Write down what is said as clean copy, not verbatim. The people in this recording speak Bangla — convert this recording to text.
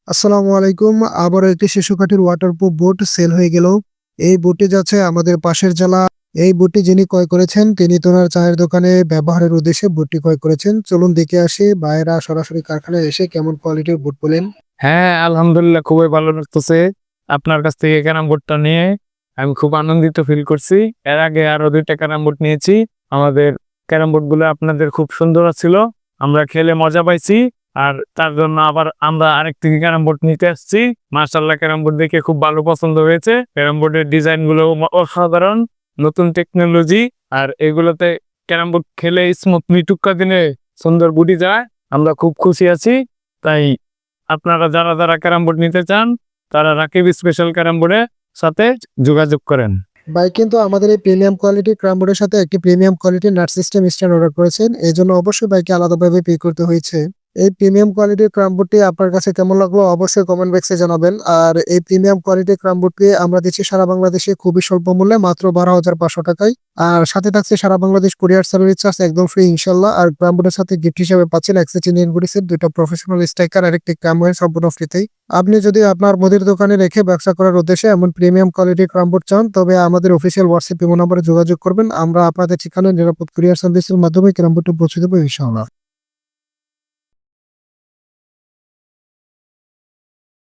আসসালামু আলাইকুম। আবারও একটি শিশু কাঠের ওয়াটারপ্রুফ বোট সেল হয়ে গেল। এই বোটটি যাচ্ছে আমাদের পাশের জেলা। এই বোটটি যিনি ক্রয় করেছেন তিনি তো ওনার চায়ের দোকানে ব্যবহারের উদ্দেশ্যে বোটটি ক্রয় করেছেন। চলুন দেখে আসি ভাইয়েরা সরাসরি কারখানায় এসে কেমন কোয়ালিটির বোট পেলেন। হ্যাঁ, আলহামদুলিল্লাহ খুবই ভালো লাগতেছে। আপনার কাছ থেকে ক্যারাম বোর্ডটা নিয়ে আমি খুব আনন্দিত ফিল করছি। এর আগে আরো ২ টা ক্যারাম বোর্ড নিয়েছি। আমাদের ক্যারাম বোর্ডগুলো আপনাদের খুব সুন্দর ছিল। আমরা খেলে মজা পাইছি। আর তার জন্য আবার আমরা আরেকটি ক্যারাম বোর্ড নিতে আসছি। মাশাআল্লাহ ক্যারাম বোর্ড দেখে খুব ভালো পছন্দ হয়েছে। ক্যারাম বোর্ডের ডিজাইনগুলো অসাধারণ, নতুন টেকনোলজি। আর এগুলোতে ক্যারাম বোর্ড খেলে স্মুথলি টুক্কা দিনে সুন্দর বুঝি যায়। আমরা খুব খুশি আছি। তাই আপনারা যারা ক্যারাম বোর্ড নিতে চান তারা রাকিব স্পেশাল ক্যারাম বোর্ডের সাথে যোগাযোগ করেন। ভাই কিন্তু আমাদের এই প্রিমিয়াম কোয়ালিটির ক্যারাম বোর্ডের সাথে একটি প্রিমিয়াম কোয়ালিটির নাট সিস্টেম স্ট্যান্ড অর্ডার করেছেন। এজন্য অবশ্যই ভাইকে আলাদাভাবে পে করতে হয়েছে। এই প্রিমিয়াম কোয়ালিটির ক্যারাম বোর্ডটি আপনার কাছে কেমন লাগলো অবশ্যই কমেন্ট বক্সে জানাবেন। আর এই প্রিমিয়াম কোয়ালিটির ক্যারাম বোর্ডটি আমরা দিচ্ছি সারা বাংলাদেশে খুবই স্বল্প মূল্যে মাত্র 12,500 টাকায়। আর সাথে থাকছে সারা বাংলাদেশ কুরিয়ার সার্ভিস চার্জ একদম ফ্রি ইনশাল্লাহ। আর ক্যারাম বোর্ডের সাথে গিফট হিসেবে পাচ্ছেন এক্সচেঞ্জ ইনভয়েস এর 2টা প্রফেশনাল স্ট্রাইকার আর একটি ক্যামেরা সম্পূর্ণ ফ্রিতেই। আপনি যদি আপনার মুদির দোকানে রেখে ব্যবসা করার উদ্দেশ্যে এমন প্রিমিয়াম কোয়ালিটির ক্যারাম বোর্ড চান তবে আমাদের অফিসিয়াল হোয়াটসঅ্যাপ ইমো নম্বরে যোগাযোগ করবেন। আমরা আপনাদের ঠিকানায় নিরাপদ কুরিয়ার সার্ভিসের মাধ্যমে ক্যারাম বোর্ডটি পৌঁছে দেবো ইনশাআল্লাহ।